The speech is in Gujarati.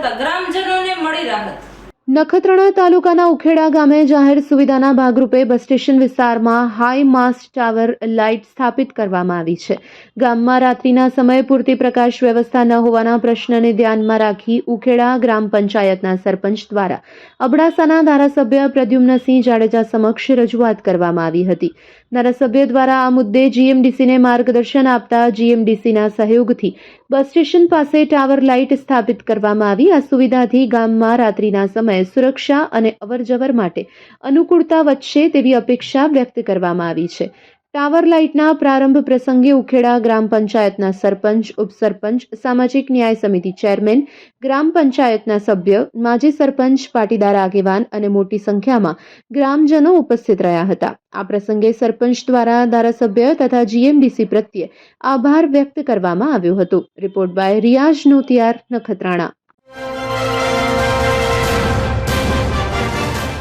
તથા ગ્રામજનોને મળી રાહત। નખત્રાણા તાલુકાના ઉખેડા ગામે જાહેર સુવિધાના ભાગરૂપે બસ સ્ટેશન વિસ્તારમાં હાઈ માસ્ટ ટાવર લાઇટ સ્થાપિત કરવામાં આવી છે। ગામમાં રાત્રિના સમયે પૂરતી પ્રકાશ વ્યવસ્થા ન હોવાના પ્રશ્નને ધ્યાનમાં રાખી ઉખેડા ગ્રામ પંચાયતના સરપંચ દ્વારા અબડાસાના ધારાસભ્ય પ્રદ્યુમ્નસિંહ જાડેજા સમક્ષ રજૂઆત કરવામાં આવી હતી। ધારાસભ્ય દ્વારા આ મુદ્દે જીએમડીસીને માર્ગદર્શન આપતા જીએમડીસીના સહયોગથી બસ સ્ટેશન પાસે ટાવર લાઇટ સ્થાપિત કરવામાં આવી। આ સુવિધાથી ગામમાં રાત્રિના સમયે સુરક્ષા અને અવરજવર માટે અનુકૂળતા વધશે તેવી અપેક્ષા વ્યક્ત કરવામાં આવી છે। ટાવર લાઇટના પ્રારંભ પ્રસંગે ઉખેડા ગ્રામ પંચાયતના સરપંચ, ઉપસરપંચ, સામાજિક ન્યાય સમિતિ ચેરમેન, ગ્રામ પંચાયતના સભ્ય, માજી સરપંચ, પાટીદાર આગેવાન અને મોટી સંખ્યામાં ગ્રામજનો ઉપસ્થિત રહ્યા હતા। આ પ્રસંગે સરપંચ દ્વારા ધારાસભ્ય તથા જીએમડીસી પ્રત્યે આભાર વ્યક્ત કરવામાં આવ્યો હતો। Report by Riyaz Notiyar, Nakhatrana.